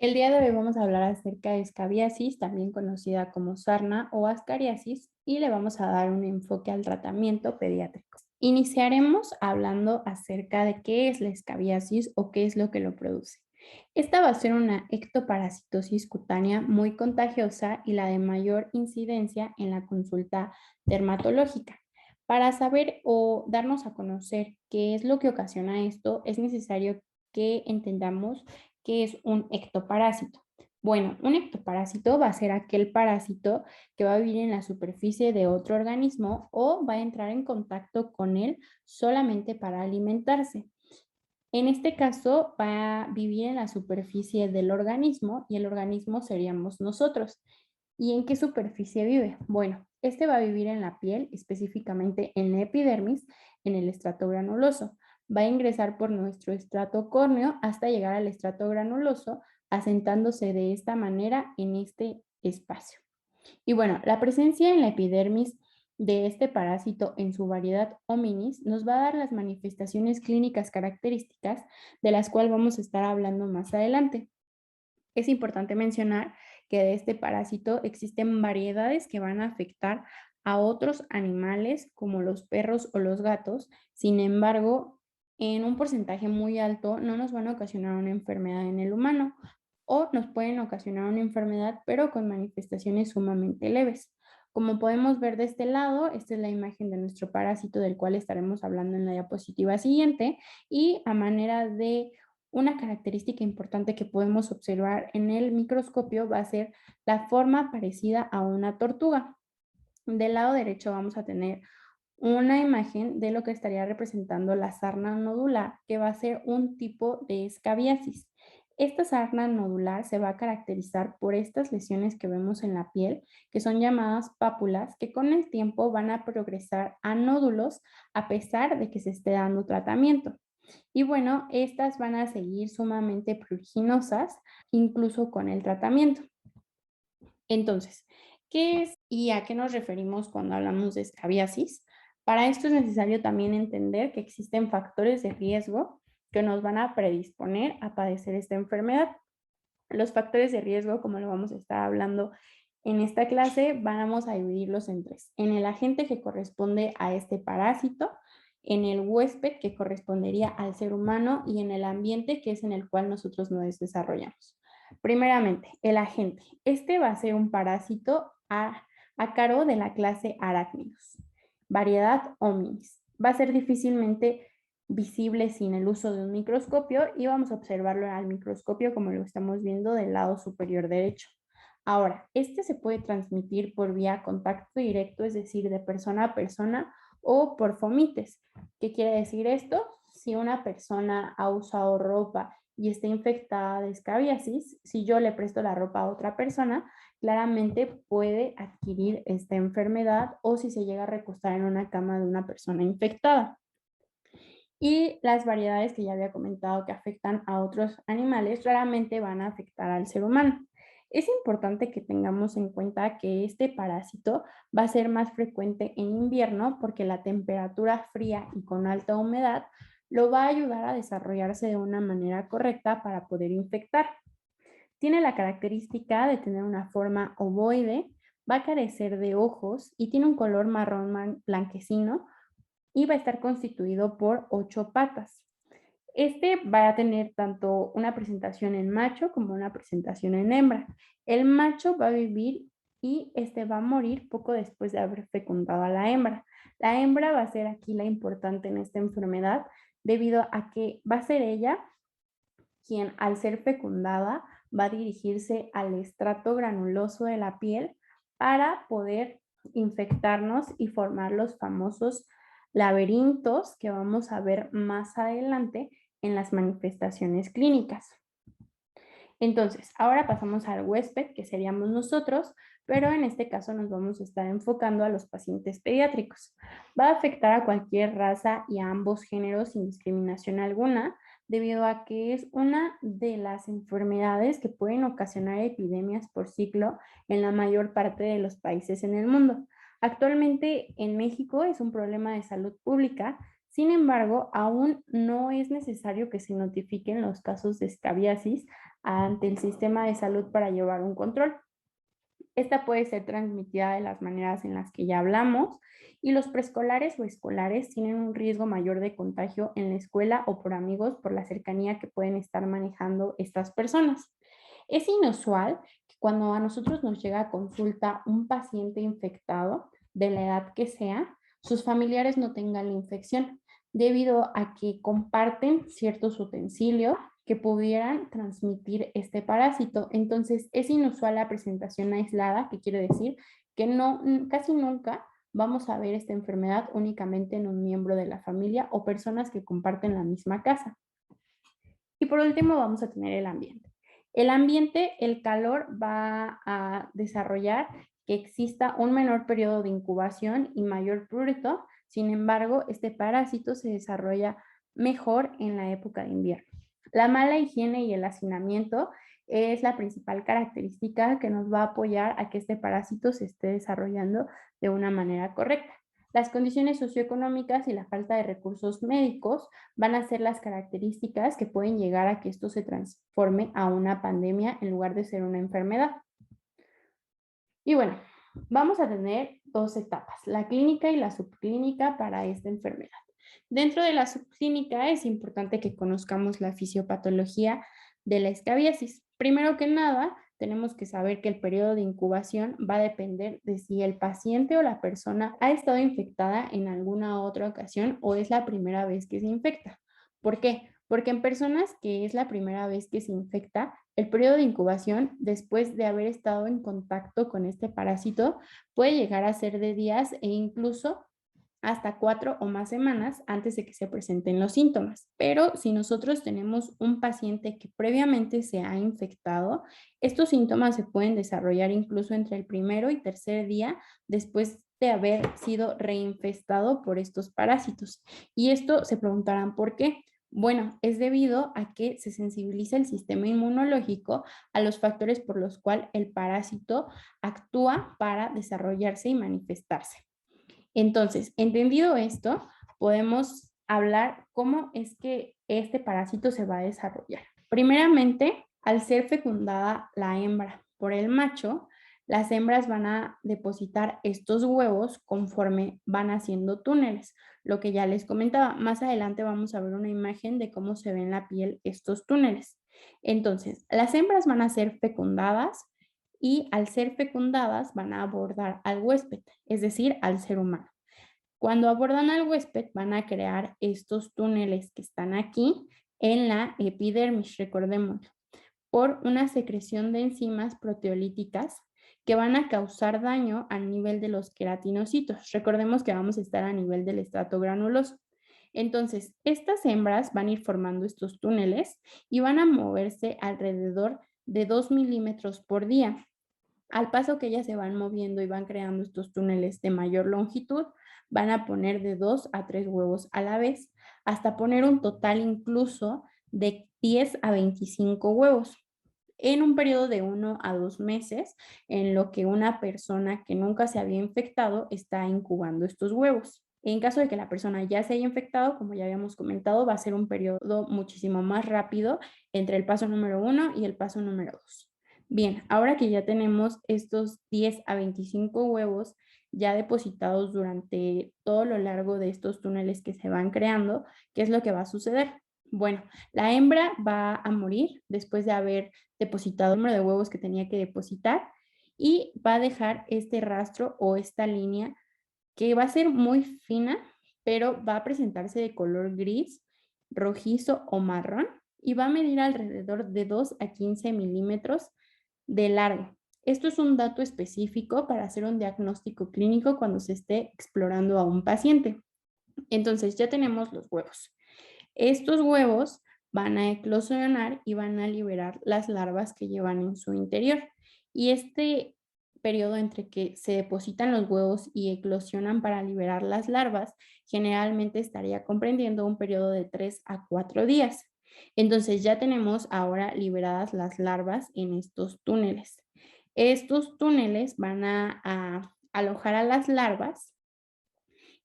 El día de hoy vamos a hablar acerca de escabiasis, también conocida como sarna o ascariasis, y le vamos a dar un enfoque al tratamiento pediátrico. Iniciaremos hablando acerca de qué es la escabiasis o qué es lo que lo produce. Esta va a ser una ectoparasitosis cutánea muy contagiosa y la de mayor incidencia en la consulta dermatológica. Para saber o darnos a conocer qué es lo que ocasiona esto, es necesario que entendamos qué es un ectoparásito. Bueno, un ectoparásito va a ser aquel parásito que va a vivir en la superficie de otro organismo o va a entrar en contacto con él solamente para alimentarse. En este caso, va a vivir en la superficie del organismo y el organismo seríamos nosotros. ¿Y en qué superficie vive? Bueno, este va a vivir en la piel, específicamente en la epidermis, en el estrato granuloso. Va a ingresar por nuestro estrato córneo hasta llegar al estrato granuloso, asentándose de esta manera en este espacio. Y bueno, la presencia en la epidermis de este parásito en su variedad hominis nos va a dar las manifestaciones clínicas características de las cuales vamos a estar hablando más adelante. Es importante mencionar que de este parásito existen variedades que van a afectar a otros animales como los perros o los gatos. Sin embargo, en un porcentaje muy alto no nos van a ocasionar una enfermedad en el humano o nos pueden ocasionar una enfermedad pero con manifestaciones sumamente leves. Como podemos ver de este lado, esta es la imagen de nuestro parásito del cual estaremos hablando en la diapositiva siguiente y a manera de una característica importante que podemos observar en el microscopio va a ser la forma parecida a una tortuga. Del lado derecho vamos a tener una imagen de lo que estaría representando la sarna nodular, que va a ser un tipo de escabiasis. Esta sarna nodular se va a caracterizar por estas lesiones que vemos en la piel, que son llamadas pápulas, que con el tiempo van a progresar a nódulos a pesar de que se esté dando tratamiento. Y bueno, estas van a seguir sumamente pruriginosas, incluso con el tratamiento. Entonces, ¿qué es y a qué nos referimos cuando hablamos de escabiasis? Para esto es necesario también entender que existen factores de riesgo que nos van a predisponer a padecer esta enfermedad. Los factores de riesgo, como lo vamos a estar hablando en esta clase, vamos a dividirlos en tres. En el agente que corresponde a este parásito, en el huésped que correspondería al ser humano y en el ambiente que es en el cual nosotros nos desarrollamos. Primeramente, el agente. Este va a ser un parásito a cargo de la clase arácnidos, variedad hominis. Va a ser difícilmente visible sin el uso de un microscopio y vamos a observarlo al microscopio como lo estamos viendo del lado superior derecho. Ahora, este se puede transmitir por vía contacto directo, es decir, de persona a persona o por fomites. ¿Qué quiere decir esto? Si una persona ha usado ropa y está infectada de escabiasis, si yo le presto la ropa a otra persona, claramente puede adquirir esta enfermedad o si se llega a recostar en una cama de una persona infectada. Y las variedades que ya había comentado que afectan a otros animales raramente van a afectar al ser humano. Es importante que tengamos en cuenta que este parásito va a ser más frecuente en invierno porque la temperatura fría y con alta humedad lo va a ayudar a desarrollarse de una manera correcta para poder infectar. Tiene la característica de tener una forma ovoide, va a carecer de ojos y tiene un color marrón blanquecino y va a estar constituido por 8 patas. Este va a tener tanto una presentación en macho como una presentación en hembra. El macho va a vivir y este va a morir poco después de haber fecundado a la hembra. La hembra va a ser aquí la importante en esta enfermedad debido a que va a ser ella quien al ser fecundada va a dirigirse al estrato granuloso de la piel para poder infectarnos y formar los famosos laberintos que vamos a ver más adelante en las manifestaciones clínicas. Entonces, ahora pasamos al huésped, que seríamos nosotros, pero en este caso nos vamos a estar enfocando a los pacientes pediátricos. Va a afectar a cualquier raza y a ambos géneros sin discriminación alguna, debido a que es una de las enfermedades que pueden ocasionar epidemias por ciclo en la mayor parte de los países en el mundo. Actualmente en México es un problema de salud pública, Sin embargo, aún no es necesario que se notifiquen los casos de escabiasis ante el sistema de salud para llevar un control. Esta puede ser transmitida de las maneras en las que ya hablamos y los preescolares o escolares tienen un riesgo mayor de contagio en la escuela o por amigos por la cercanía que pueden estar manejando estas personas. Es inusual que cuando a nosotros nos llega a consulta un paciente infectado, de la edad que sea, sus familiares no tengan la infección, debido a que comparten ciertos utensilios que pudieran transmitir este parásito. Entonces, es inusual la presentación aislada, que quiere decir que no, casi nunca vamos a ver esta enfermedad únicamente en un miembro de la familia o personas que comparten la misma casa. Y por último, vamos a tener el ambiente. El ambiente, el calor va a desarrollar que exista un menor periodo de incubación y mayor prurito. Sin embargo, este parásito se desarrolla mejor en la época de invierno. La mala higiene y el hacinamiento es la principal característica que nos va a apoyar a que este parásito se esté desarrollando de una manera correcta. Las condiciones socioeconómicas y la falta de recursos médicos van a ser las características que pueden llegar a que esto se transforme a una pandemia en lugar de ser una enfermedad. Y bueno, vamos a tener dos etapas, la clínica y la subclínica para esta enfermedad. Dentro de la subclínica es importante que conozcamos la fisiopatología de la escabiasis. Primero que nada, tenemos que saber que el periodo de incubación va a depender de si el paciente o la persona ha estado infectada en alguna otra ocasión o es la primera vez que se infecta. ¿Por qué? Porque en personas que es la primera vez que se infecta, el periodo de incubación, después de haber estado en contacto con este parásito, puede llegar a ser de días e incluso hasta 4 o más semanas antes de que se presenten los síntomas. Pero si nosotros tenemos un paciente que previamente se ha infectado, estos síntomas se pueden desarrollar incluso entre el primero y tercer día después de haber sido reinfestado por estos parásitos. Y esto se preguntarán por qué. Bueno, es debido a que se sensibiliza el sistema inmunológico a los factores por los cuales el parásito actúa para desarrollarse y manifestarse. Entonces, entendido esto, podemos hablar cómo es que este parásito se va a desarrollar. Primeramente, al ser fecundada la hembra por el macho, las hembras van a depositar estos huevos conforme van haciendo túneles, lo que ya les comentaba. Más adelante vamos a ver una imagen de cómo se ven en la piel estos túneles. Entonces, las hembras van a ser fecundadas y al ser fecundadas van a abordar al huésped, es decir, al ser humano. Cuando abordan al huésped van a crear estos túneles que están aquí en la epidermis, recordemos, por una secreción de enzimas proteolíticas que van a causar daño al nivel de los queratinocitos. Recordemos que vamos a estar a nivel del estrato granuloso. Entonces, estas hembras van a ir formando estos túneles y van a moverse alrededor de 2 milímetros por día. Al paso que ellas se van moviendo y van creando estos túneles de mayor longitud, van a poner de 2 a 3 huevos a la vez, hasta poner un total incluso de 10 a 25 huevos en un periodo de 1 a 2 meses, en lo que una persona que nunca se había infectado está incubando estos huevos. En caso de que la persona ya se haya infectado, como ya habíamos comentado, va a ser un periodo muchísimo más rápido entre el paso número 1 y el paso número 2. Bien, ahora que ya tenemos estos 10 a 25 huevos ya depositados durante todo lo largo de estos túneles que se van creando, ¿qué es lo que va a suceder? Bueno, la hembra va a morir después de haber depositado el número de huevos que tenía que depositar y va a dejar este rastro o esta línea que va a ser muy fina, pero va a presentarse de color gris, rojizo o marrón y va a medir alrededor de 2 a 15 milímetros de largo. Esto es un dato específico para hacer un diagnóstico clínico cuando se esté explorando a un paciente. Entonces ya tenemos los huevos. Estos huevos van a eclosionar y van a liberar las larvas que llevan en su interior. Y este periodo entre que se depositan los huevos y eclosionan para liberar las larvas, generalmente estaría comprendiendo un periodo de 3 a 4 días. Entonces ya tenemos ahora liberadas las larvas en estos túneles. Estos túneles van a alojar a las larvas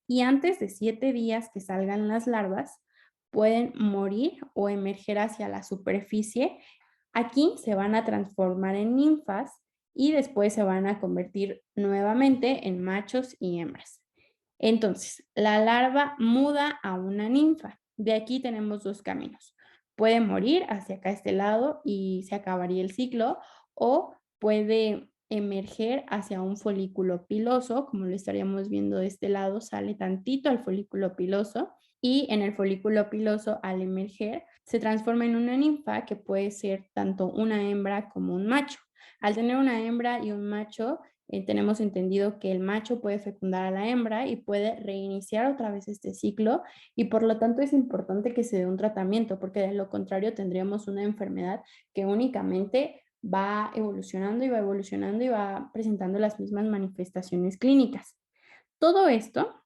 y antes de 7 días que salgan las larvas, pueden morir o emerger hacia la superficie. Aquí se van a transformar en ninfas y después se van a convertir nuevamente en machos y hembras. Entonces, la larva muda a una ninfa. De aquí tenemos dos caminos. Puede morir hacia acá este lado y se acabaría el ciclo, o puede emerger hacia un folículo piloso, como lo estaríamos viendo de este lado, sale tantito al folículo piloso y en el folículo piloso al emerger se transforma en una ninfa que puede ser tanto una hembra como un macho. Al tener una hembra y un macho, tenemos entendido que el macho puede fecundar a la hembra y puede reiniciar otra vez este ciclo y por lo tanto es importante que se dé un tratamiento porque de lo contrario tendríamos una enfermedad que únicamente va evolucionando y va evolucionando y va presentando las mismas manifestaciones clínicas. Todo esto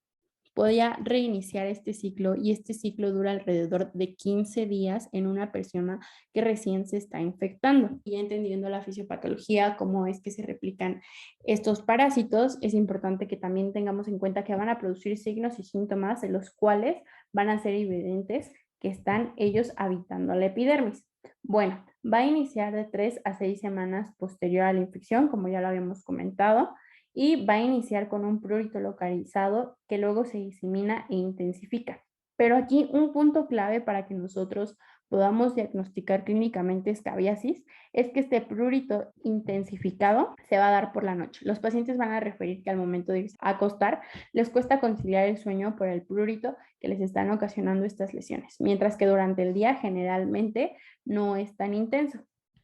podía reiniciar este ciclo y este ciclo dura alrededor de 15 días en una persona que recién se está infectando. Y entendiendo la fisiopatología, cómo es que se replican estos parásitos, es importante que también tengamos en cuenta que van a producir signos y síntomas de los cuales van a ser evidentes que están ellos habitando la epidermis. Bueno, va a iniciar de 3 a 6 semanas posterior a la infección, como ya lo habíamos comentado, y va a iniciar con un prurito localizado que luego se disemina e intensifica. Pero aquí un punto clave para que nosotros podamos diagnosticar clínicamente escabiasis es que este prurito intensificado se va a dar por la noche. Los pacientes van a referir que al momento de acostar les cuesta conciliar el sueño por el prurito que les están ocasionando estas lesiones, mientras que durante el día generalmente no es tan intenso.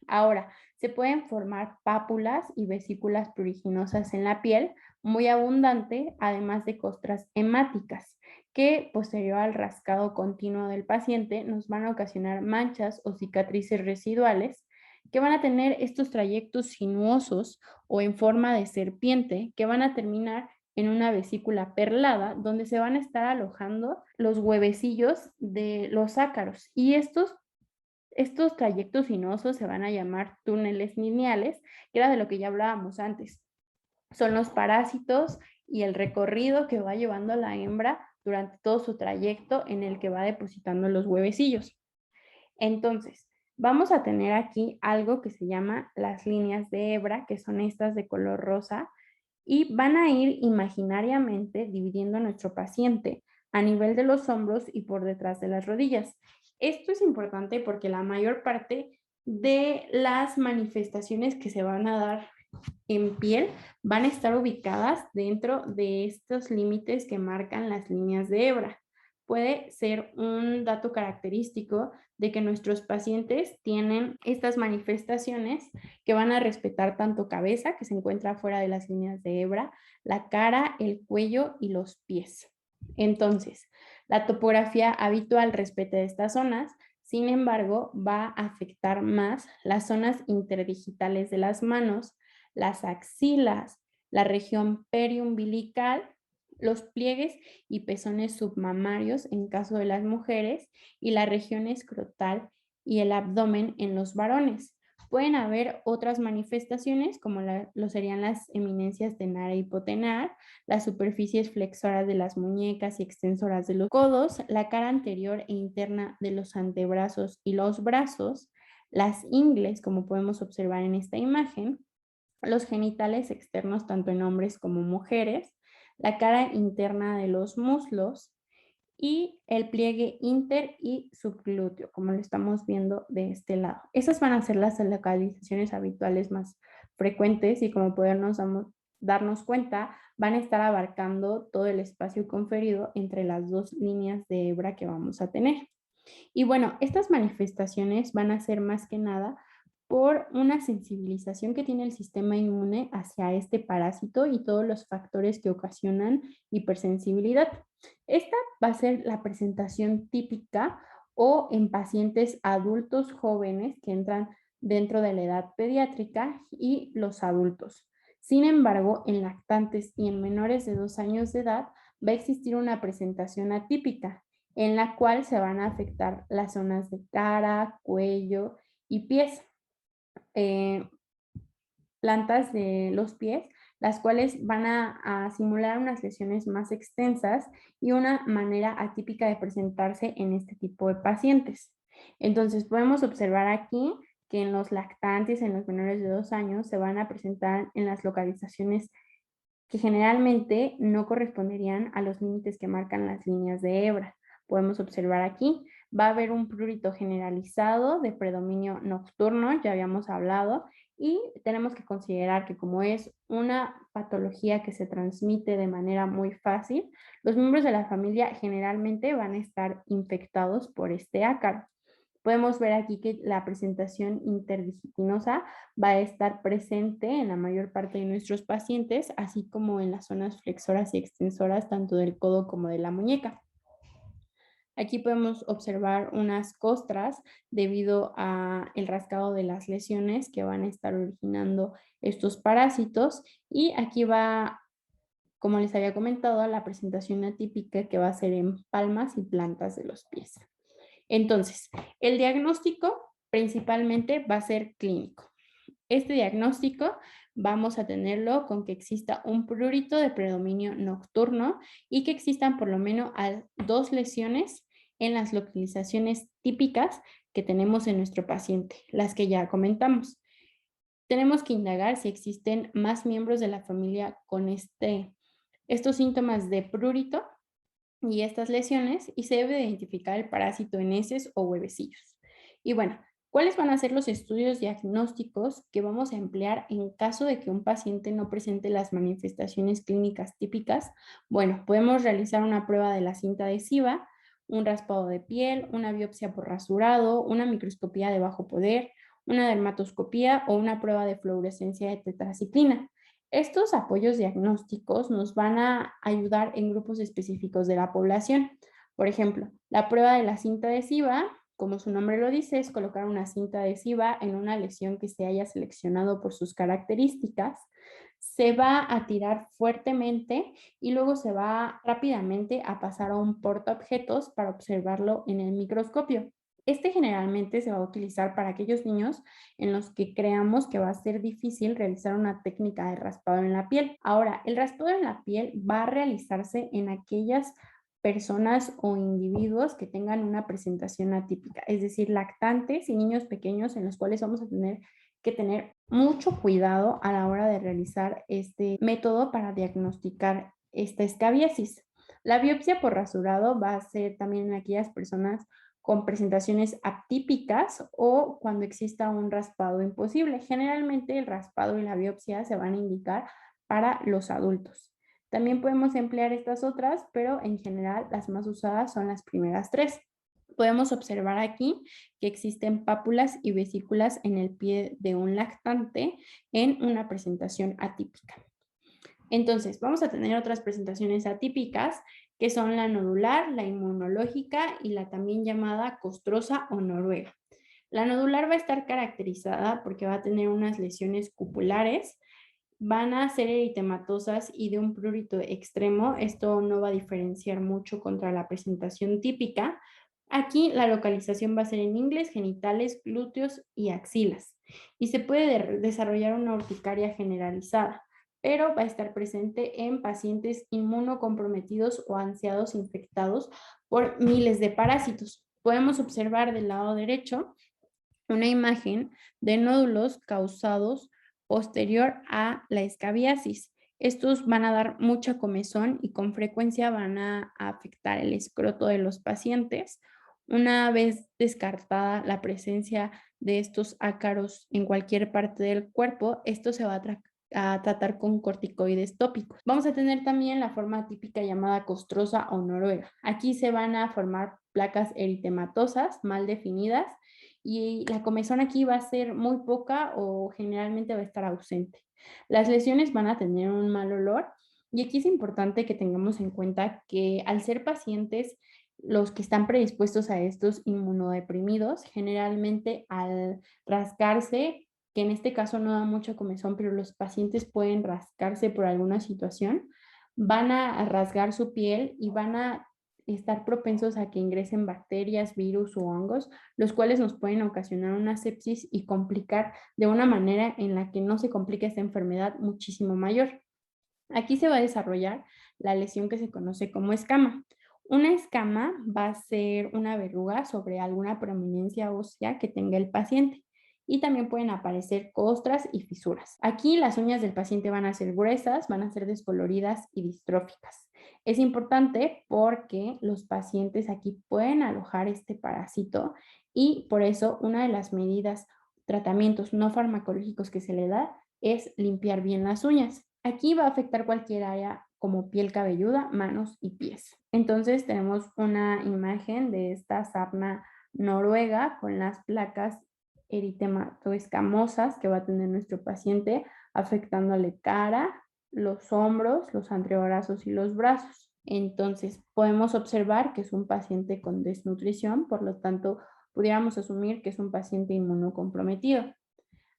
Ahora, se pueden formar pápulas y vesículas pruriginosas en la piel muy abundante, además de costras hemáticas, que posterior al rascado continuo del paciente nos van a ocasionar manchas o cicatrices residuales que van a tener estos trayectos sinuosos o en forma de serpiente que van a terminar en una vesícula perlada donde se van a estar alojando los huevecillos de los ácaros y estos trayectos sinuosos se van a llamar túneles lineales, que era de lo que ya hablábamos antes. Son los parásitos y el recorrido que va llevando la hembra durante todo su trayecto en el que va depositando los huevecillos. Entonces, vamos a tener aquí algo que se llama las líneas de hebra, que son estas de color rosa, y van a ir imaginariamente dividiendo a nuestro paciente a nivel de los hombros y por detrás de las rodillas. Esto es importante porque la mayor parte de las manifestaciones que se van a dar en piel van a estar ubicadas dentro de estos límites que marcan las líneas de hebra. Puede ser un dato característico de que nuestros pacientes tienen estas manifestaciones que van a respetar tanto cabeza, que se encuentra fuera de las líneas de hebra, la cara, el cuello y los pies. Entonces, la topografía habitual respeta estas zonas, sin embargo, va a afectar más las zonas interdigitales de las manos, las axilas, la región periumbilical, los pliegues y pezones submamarios en caso de las mujeres y la región escrotal y el abdomen en los varones. Pueden haber otras manifestaciones como lo serían las eminencias tenar e hipotenar, las superficies flexoras de las muñecas y extensoras de los codos, la cara anterior e interna de los antebrazos y los brazos, las ingles, como podemos observar en esta imagen, los genitales externos tanto en hombres como mujeres, la cara interna de los muslos y el pliegue inter y subglúteo, como lo estamos viendo de este lado. Esas van a ser las localizaciones habituales más frecuentes y como podernos darnos cuenta, van a estar abarcando todo el espacio conferido entre las dos líneas de hebra que vamos a tener. Y bueno, estas manifestaciones van a ser más que nada por una sensibilización que tiene el sistema inmune hacia este parásito y todos los factores que ocasionan hipersensibilidad. Esta va a ser la presentación típica o en pacientes adultos jóvenes que entran dentro de la edad pediátrica y los adultos. Sin embargo, en lactantes y en menores de 2 años de edad va a existir una presentación atípica en la cual se van a afectar las zonas de cara, cuello y pies. Plantas de los pies las cuales van a simular unas lesiones más extensas y una manera atípica de presentarse en este tipo de pacientes. Entonces, podemos observar aquí que en los lactantes, en los menores de 2 años, se van a presentar en las localizaciones que generalmente no corresponderían a los límites que marcan las líneas de hebra. Podemos observar aquí, va a haber un prurito generalizado de predominio nocturno, ya habíamos hablado, y tenemos que considerar que como es una patología que se transmite de manera muy fácil, los miembros de la familia generalmente van a estar infectados por este ácaro. Podemos ver aquí que la presentación interdisciplinosa va a estar presente en la mayor parte de nuestros pacientes, así como en las zonas flexoras y extensoras, tanto del codo como de la muñeca. Aquí podemos observar unas costras debido a el rascado de las lesiones que van a estar originando estos parásitos. Y aquí va, como les había comentado, la presentación atípica que va a ser en palmas y plantas de los pies. Entonces, el diagnóstico principalmente va a ser clínico. Este diagnóstico vamos a tenerlo con que exista un prurito de predominio nocturno y que existan por lo menos 2 lesiones en las localizaciones típicas que tenemos en nuestro paciente, las que ya comentamos. Tenemos que indagar si existen más miembros de la familia con estos síntomas de prurito y estas lesiones y se debe identificar el parásito en heces o huevecillos. Y bueno, ¿cuáles van a ser los estudios diagnósticos que vamos a emplear en caso de que un paciente no presente las manifestaciones clínicas típicas? Bueno, podemos realizar una prueba de la cinta adhesiva, un raspado de piel, una biopsia por rasurado, una microscopía de bajo poder, una dermatoscopía o una prueba de fluorescencia de tetraciclina. Estos apoyos diagnósticos nos van a ayudar en grupos específicos de la población. Por ejemplo, la prueba de la cinta adhesiva, como su nombre lo dice, es colocar una cinta adhesiva en una lesión que se haya seleccionado por sus características. Se va a tirar fuertemente y luego se va rápidamente a pasar a un portaobjetos para observarlo en el microscopio. Este generalmente se va a utilizar para aquellos niños en los que creamos que va a ser difícil realizar una técnica de raspado en la piel. Ahora, el raspado en la piel va a realizarse en aquellas personas o individuos que tengan una presentación atípica, es decir, lactantes y niños pequeños en los cuales vamos a tener que tener mucho cuidado a la hora de realizar este método para diagnosticar esta escabiasis. La biopsia por rasurado va a ser también en aquellas personas con presentaciones atípicas o cuando exista un raspado imposible. Generalmente el raspado y la biopsia se van a indicar para los adultos. También podemos emplear estas otras, pero en general las más usadas son las primeras 3. Podemos observar aquí que existen pápulas y vesículas en el pie de un lactante en una presentación atípica. Entonces, vamos a tener otras presentaciones atípicas que son la nodular, la inmunológica y la también llamada costrosa o noruega. La nodular va a estar caracterizada porque va a tener unas lesiones cupulares, van a ser eritematosas y de un prurito extremo. Esto no va a diferenciar mucho contra la presentación típica. Aquí la localización va a ser en ingles, genitales, glúteos y axilas. Y se puede desarrollar una urticaria generalizada, pero va a estar presente en pacientes inmunocomprometidos o ansiados infectados por miles de parásitos. Podemos observar del lado derecho una imagen de nódulos causados posterior a la escabiasis. Estos van a dar mucha comezón y con frecuencia van a afectar el escroto de los pacientes. Una vez descartada la presencia de estos ácaros en cualquier parte del cuerpo, esto se va a tratar con corticoides tópicos. Vamos a tener también la forma típica llamada costrosa o noruega. Aquí se van a formar placas eritematosas mal definidas y la comezón aquí va a ser muy poca o generalmente va a estar ausente. Las lesiones van a tener un mal olor y aquí es importante que tengamos en cuenta que al ser pacientes los que están predispuestos a estos inmunodeprimidos, generalmente al rascarse, que en este caso no da mucha comezón, pero los pacientes pueden rascarse por alguna situación, van a rasgar su piel y van a estar propensos a que ingresen bacterias, virus o hongos, los cuales nos pueden ocasionar una sepsis y complicar de una manera en la que no se complica esta enfermedad muchísimo mayor. Aquí se va a desarrollar la lesión que se conoce como escama. Una escama va a ser una verruga sobre alguna prominencia ósea que tenga el paciente y también pueden aparecer costras y fisuras. Aquí las uñas del paciente van a ser gruesas, van a ser descoloridas y distróficas. Es importante porque los pacientes aquí pueden alojar este parásito y por eso una de las medidas, tratamientos no farmacológicos que se le da es limpiar bien las uñas. Aquí va a afectar cualquier área como piel cabelluda, manos y pies. Entonces tenemos una imagen de esta sarna noruega con las placas eritematoescamosas que va a tener nuestro paciente, afectándole cara, los hombros, los antebrazos y los brazos. Entonces podemos observar que es un paciente con desnutrición, por lo tanto pudiéramos asumir que es un paciente inmunocomprometido.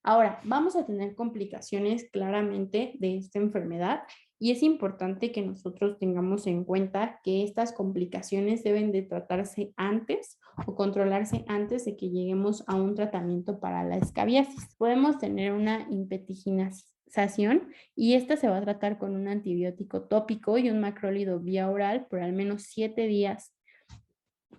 Ahora, vamos a tener complicaciones claramente de esta enfermedad y es importante que nosotros tengamos en cuenta que estas complicaciones deben de tratarse antes o controlarse antes de que lleguemos a un tratamiento para la escabiasis. Podemos tener una impetigización y esta se va a tratar con un antibiótico tópico y un macrólido vía oral por al menos 7 días.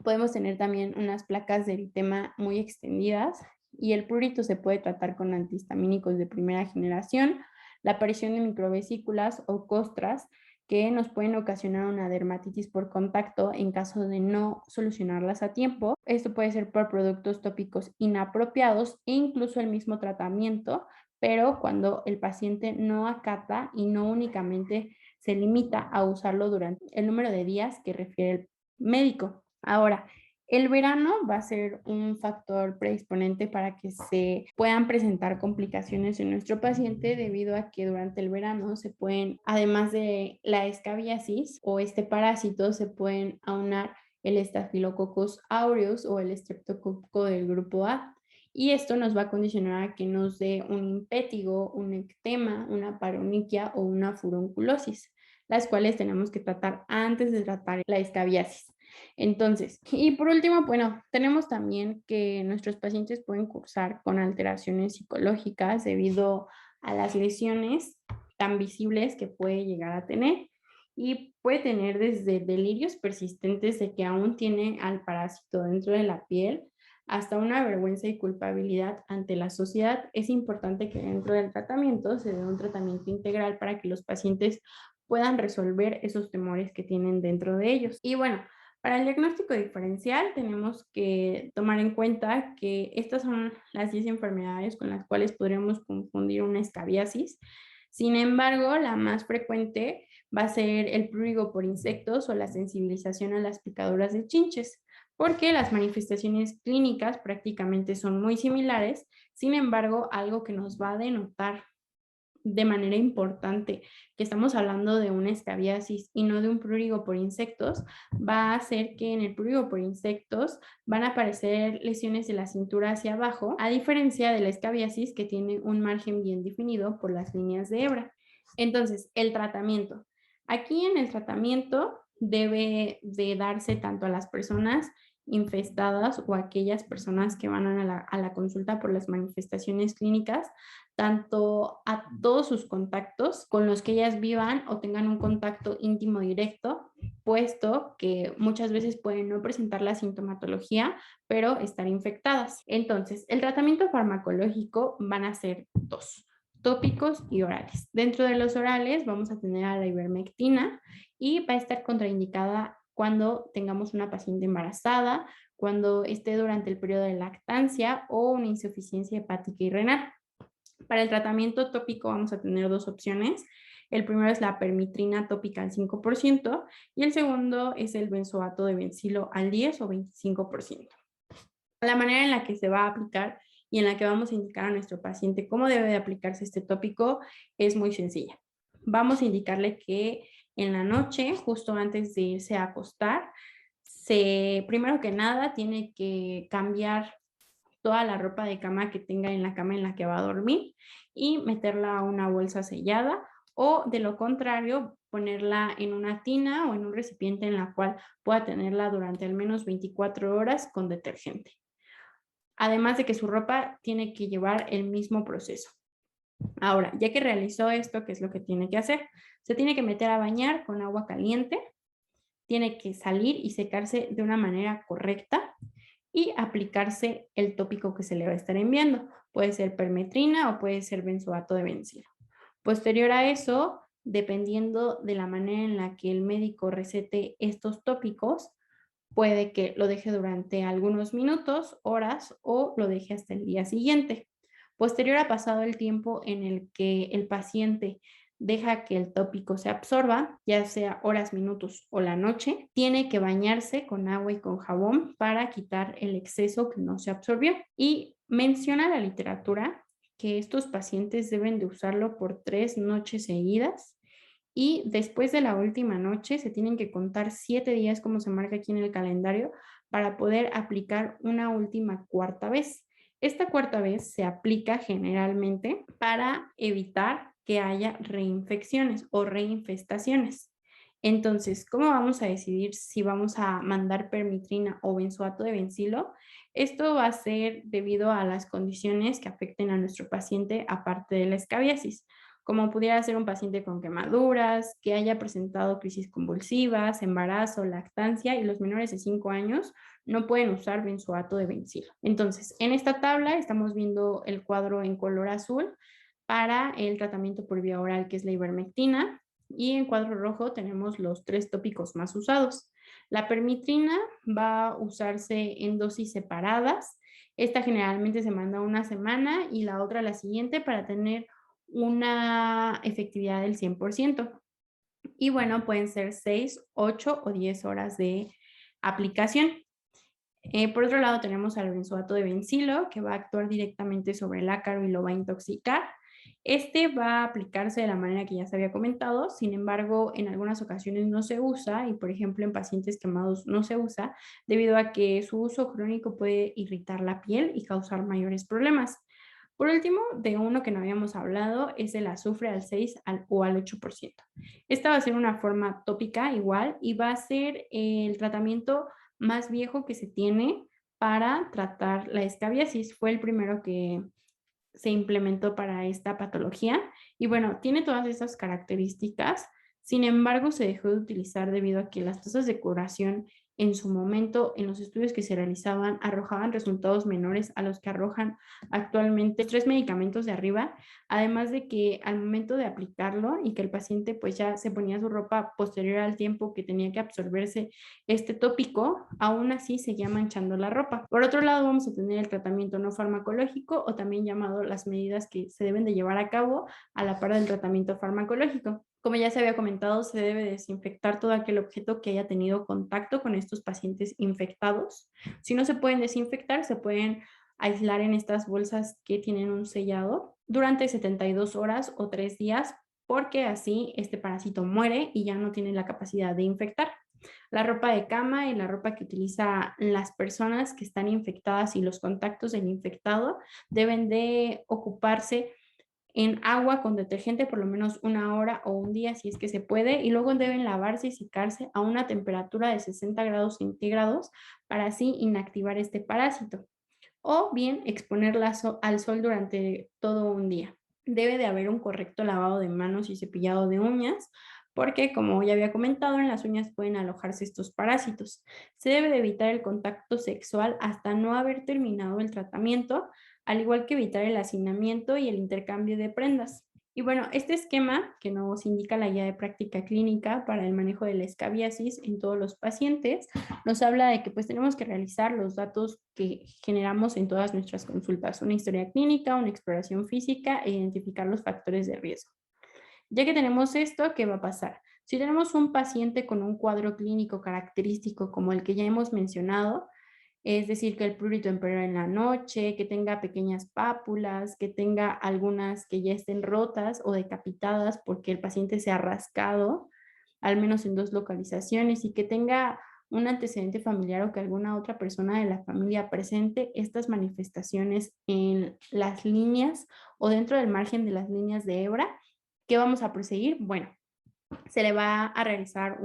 Podemos tener también unas placas de eritema muy extendidas y el prurito se puede tratar con antihistamínicos de primera generación, la aparición de microvesículas o costras que nos pueden ocasionar una dermatitis por contacto en caso de no solucionarlas a tiempo. Esto puede ser por productos tópicos inapropiados e incluso el mismo tratamiento, pero cuando el paciente no acata y no únicamente se limita a usarlo durante el número de días que refiere el médico. Ahora, el verano va a ser un factor predisponente para que se puedan presentar complicaciones en nuestro paciente debido a que durante el verano se pueden, además de la escabiasis o este parásito, se pueden aunar el Staphylococcus aureus o el estreptococo del grupo A. Y esto nos va a condicionar a que nos dé un impétigo, un ectema, una paroniquia o una furunculosis, las cuales tenemos que tratar antes de tratar la escabiasis. Entonces, y por último, bueno, tenemos también que nuestros pacientes pueden cursar con alteraciones psicológicas debido a las lesiones tan visibles que puede llegar a tener y puede tener desde delirios persistentes de que aún tiene al parásito dentro de la piel hasta una vergüenza y culpabilidad ante la sociedad. Es importante que dentro del tratamiento se dé un tratamiento integral para que los pacientes puedan resolver esos temores que tienen dentro de ellos. Y bueno, para el diagnóstico diferencial tenemos que tomar en cuenta que estas son las 10 enfermedades con las cuales podríamos confundir una escabiasis. Sin embargo, la más frecuente va a ser el prurigo por insectos o la sensibilización a las picaduras de chinches, porque las manifestaciones clínicas prácticamente son muy similares. Sin embargo, algo que nos va a denotar de manera importante que estamos hablando de una escabiasis y no de un prurigo por insectos, va a hacer que en el prurigo por insectos van a aparecer lesiones de la cintura hacia abajo, a diferencia de la escabiasis que tiene un margen bien definido por las líneas de hebra. Entonces, el tratamiento. Aquí en el tratamiento debe de darse tanto a las personas infestadas o aquellas personas que van a la consulta por las manifestaciones clínicas, tanto a todos sus contactos con los que ellas vivan o tengan un contacto íntimo directo, puesto que muchas veces pueden no presentar la sintomatología, pero estar infectadas. Entonces, el tratamiento farmacológico van a ser dos: tópicos y orales. Dentro de los orales vamos a tener a la ivermectina y va a estar contraindicada cuando tengamos una paciente embarazada, cuando esté durante el periodo de lactancia o una insuficiencia hepática y renal. Para el tratamiento tópico vamos a tener dos opciones. El primero es la permitrina tópica al 5% y el segundo es el benzoato de bencilo al 10 o 25%. La manera en la que se va a aplicar y en la que vamos a indicar a nuestro paciente cómo debe de aplicarse este tópico es muy sencilla. Vamos a indicarle que en la noche, justo antes de irse a acostar, primero que nada tiene que cambiar toda la ropa de cama que tenga en la cama en la que va a dormir y meterla a una bolsa sellada o de lo contrario ponerla en una tina o en un recipiente en la cual pueda tenerla durante al menos 24 horas con detergente. Además de que su ropa tiene que llevar el mismo proceso. Ahora, ya que realizó esto, ¿qué es lo que tiene que hacer? Se tiene que meter a bañar con agua caliente, tiene que salir y secarse de una manera correcta y aplicarse el tópico que se le va a estar enviando. Puede ser permetrina o puede ser benzoato de bencilo. Posterior a eso, dependiendo de la manera en la que el médico recete estos tópicos, puede que lo deje durante algunos minutos, horas o lo deje hasta el día siguiente. Posterior a pasado el tiempo en el que el paciente deja que el tópico se absorba, ya sea horas, minutos o la noche, tiene que bañarse con agua y con jabón para quitar el exceso que no se absorbió. Y menciona la literatura que estos pacientes deben de usarlo por 3 noches seguidas y después de la última noche se tienen que contar 7 días, como se marca aquí en el calendario, para poder aplicar una última cuarta vez. Esta cuarta vez se aplica generalmente para evitar que haya reinfecciones o reinfestaciones. Entonces, ¿cómo vamos a decidir si vamos a mandar permitrina o benzoato de bencilo? Esto va a ser debido a las condiciones que afecten a nuestro paciente aparte de la escabiasis, como pudiera ser un paciente con quemaduras, que haya presentado crisis convulsivas, embarazo, lactancia y los menores de 5 años no pueden usar benzoato de bencilo. Entonces, en esta tabla estamos viendo el cuadro en color azul para el tratamiento por vía oral, que es la ivermectina, y en cuadro rojo tenemos los 3 tópicos más usados. La permitrina va a usarse en dosis separadas. Esta generalmente se manda una semana y la otra la siguiente para tener una efectividad del 100%. Y bueno, pueden ser 6, 8 o 10 horas de aplicación. Por otro lado, tenemos al benzoato de bencilo, que va a actuar directamente sobre el ácaro y lo va a intoxicar. Este va a aplicarse de la manera que ya se había comentado, sin embargo, en algunas ocasiones no se usa y, por ejemplo, en pacientes quemados no se usa debido a que su uso crónico puede irritar la piel y causar mayores problemas. Por último, de uno que no habíamos hablado es el azufre al 6 o al 8%. Esta va a ser una forma tópica igual y va a ser el tratamiento más viejo que se tiene para tratar la escabiasis. Fue el primero que se implementó para esta patología y bueno, tiene todas esas características. Sin embargo, se dejó de utilizar debido a que las tasas de curación en su momento en los estudios que se realizaban arrojaban resultados menores a los que arrojan actualmente 3 medicamentos de arriba, además de que al momento de aplicarlo y que el paciente pues ya se ponía su ropa posterior al tiempo que tenía que absorberse este tópico, aún así seguía manchando la ropa. Por otro lado, vamos a tener el tratamiento no farmacológico o también llamado las medidas que se deben de llevar a cabo a la par del tratamiento farmacológico. Como ya se había comentado, se debe desinfectar todo aquel objeto que haya tenido contacto con estos pacientes infectados. Si no se pueden desinfectar, se pueden aislar en estas bolsas que tienen un sellado durante 72 horas o 3 días, porque así este parásito muere y ya no tiene la capacidad de infectar. La ropa de cama y la ropa que utilizan las personas que están infectadas y los contactos del infectado deben de ocuparse en agua con detergente por lo menos una hora o un día si es que se puede y luego deben lavarse y secarse a una temperatura de 60 grados centígrados para así inactivar este parásito o bien exponerla al sol durante todo un día. Debe de haber un correcto lavado de manos y cepillado de uñas, porque como ya había comentado, en las uñas pueden alojarse estos parásitos. Se debe de evitar el contacto sexual hasta no haber terminado el tratamiento, al igual que evitar el hacinamiento y el intercambio de prendas. Y bueno, este esquema que nos indica la guía de práctica clínica para el manejo de la escabiasis en todos los pacientes nos habla de que pues tenemos que realizar los datos que generamos en todas nuestras consultas, una historia clínica, una exploración física e identificar los factores de riesgo. Ya que tenemos esto, ¿qué va a pasar? Si tenemos un paciente con un cuadro clínico característico como el que ya hemos mencionado, es decir, que el prurito empeore en la noche, que tenga pequeñas pápulas, que tenga algunas que ya estén rotas o decapitadas porque el paciente se ha rascado, al menos en 2 localizaciones, y que tenga un antecedente familiar o que alguna otra persona de la familia presente estas manifestaciones en las líneas o dentro del margen de las líneas de hebra, ¿qué vamos a proseguir? Bueno, se le va a realizar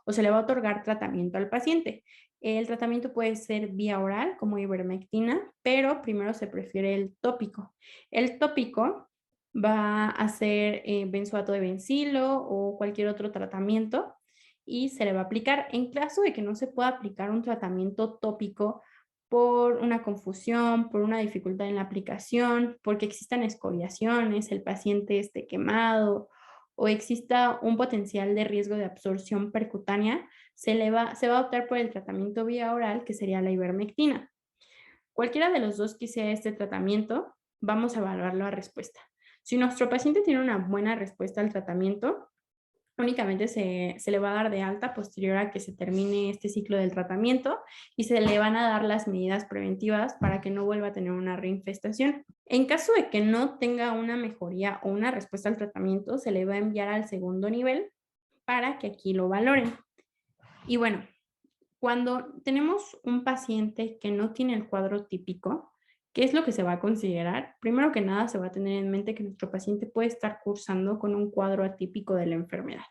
o se le va a otorgar tratamiento al paciente. El tratamiento puede ser vía oral, como ivermectina, pero primero se prefiere el tópico. El tópico va a hacer benzoato de bencilo o cualquier otro tratamiento y se le va a aplicar. En caso de que no se pueda aplicar un tratamiento tópico por una confusión, por una dificultad en la aplicación, porque existan escoriaciones, el paciente esté quemado o exista un potencial de riesgo de absorción percutánea, se va a optar por el tratamiento vía oral, que sería la ivermectina. Cualquiera de los dos que sea este tratamiento, vamos a evaluar la respuesta. Si nuestro paciente tiene una buena respuesta al tratamiento, únicamente se le va a dar de alta posterior a que se termine este ciclo del tratamiento y se le van a dar las medidas preventivas para que no vuelva a tener una reinfestación. En caso de que no tenga una mejoría o una respuesta al tratamiento, se le va a enviar al segundo nivel para que aquí lo valoren. Y bueno, cuando tenemos un paciente que no tiene el cuadro típico, ¿qué es lo que se va a considerar? Primero que nada, se va a tener en mente que nuestro paciente puede estar cursando con un cuadro atípico de la enfermedad,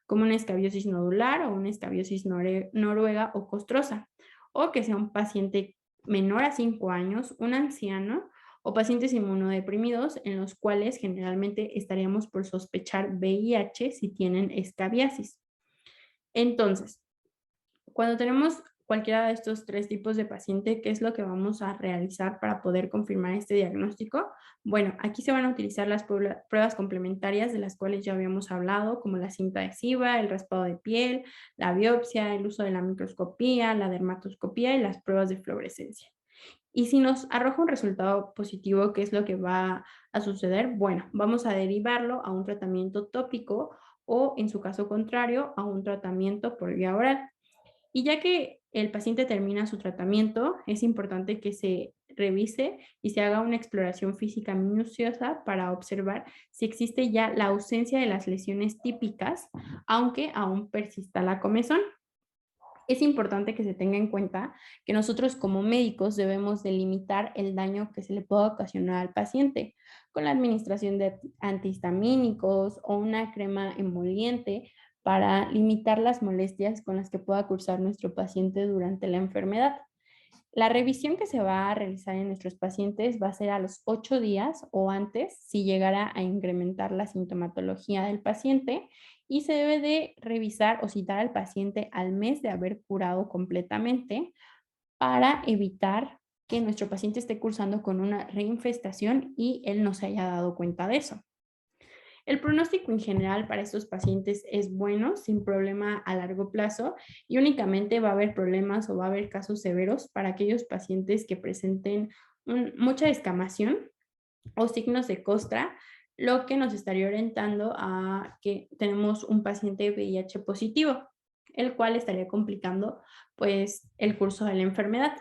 como una escabiosis nodular o una escabiosis noruega o costrosa, o que sea un paciente menor a 5 años, un anciano o pacientes inmunodeprimidos en los cuales generalmente estaríamos por sospechar VIH si tienen escabiasis. Entonces, cuando tenemos cualquiera de estos tres tipos de paciente, ¿qué es lo que vamos a realizar para poder confirmar este diagnóstico? Bueno, aquí se van a utilizar las pruebas complementarias de las cuales ya habíamos hablado, como la cinta adhesiva, el raspado de piel, la biopsia, el uso de la microscopía, la dermatoscopía y las pruebas de fluorescencia. Y si nos arroja un resultado positivo, ¿qué es lo que va a suceder? Bueno, vamos a derivarlo a un tratamiento tópico o, en su caso contrario, a un tratamiento por vía oral. Y ya que el paciente termina su tratamiento, es importante que se revise y se haga una exploración física minuciosa para observar si existe ya la ausencia de las lesiones típicas, aunque aún persista la comezón. Es importante que se tenga en cuenta que nosotros como médicos debemos delimitar el daño que se le pueda ocasionar al paciente con la administración de antihistamínicos o una crema emoliente para limitar las molestias con las que pueda cursar nuestro paciente durante la enfermedad. La revisión que se va a realizar en nuestros pacientes va a ser a los 8 días o antes si llegara a incrementar la sintomatología del paciente y se debe de revisar o citar al paciente al mes de haber curado completamente para evitar que nuestro paciente esté cursando con una reinfestación y él no se haya dado cuenta de eso. El pronóstico en general para estos pacientes es bueno, sin problema a largo plazo, y únicamente va a haber problemas o va a haber casos severos para aquellos pacientes que presenten mucha descamación o signos de costra, lo que nos estaría orientando a que tenemos un paciente VIH positivo, el cual estaría complicando pues el curso de la enfermedad.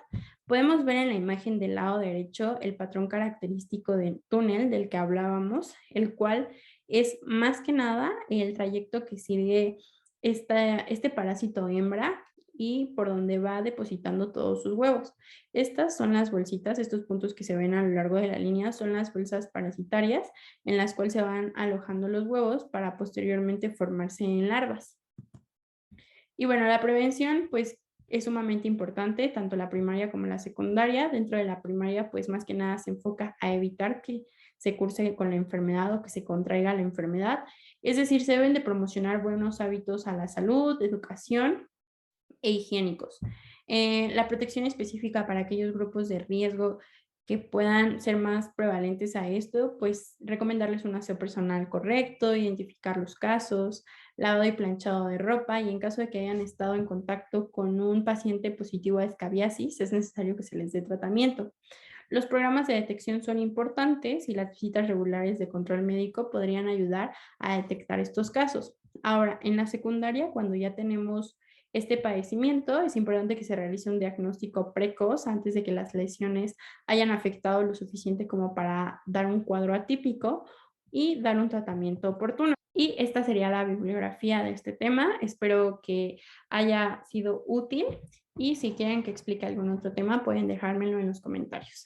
Podemos ver en la imagen del lado derecho el patrón característico del túnel del que hablábamos, el cual es más que nada el trayecto que sigue este parásito hembra y por donde va depositando todos sus huevos. Estas son las bolsitas, estos puntos que se ven a lo largo de la línea son las bolsas parasitarias en las cuales se van alojando los huevos para posteriormente formarse en larvas. Y bueno, la prevención pues es sumamente importante, tanto la primaria como la secundaria. Dentro de la primaria pues más que nada se enfoca a evitar que se curse con la enfermedad o que se contraiga la enfermedad. Es decir, se deben de promocionar buenos hábitos a la salud, educación e higiénicos. La protección específica para aquellos grupos de riesgo que puedan ser más prevalentes a esto, pues recomendarles un aseo personal correcto, identificar los casos, lavado y planchado de ropa y en caso de que hayan estado en contacto con un paciente positivo a escabiasis, es necesario que se les dé tratamiento. Los programas de detección son importantes y las visitas regulares de control médico podrían ayudar a detectar estos casos. Ahora, en la secundaria, cuando ya tenemos este padecimiento, es importante que se realice un diagnóstico precoz antes de que las lesiones hayan afectado lo suficiente como para dar un cuadro atípico y dar un tratamiento oportuno. Y esta sería la bibliografía de este tema. Espero que haya sido útil y si quieren que explique algún otro tema pueden dejármelo en los comentarios.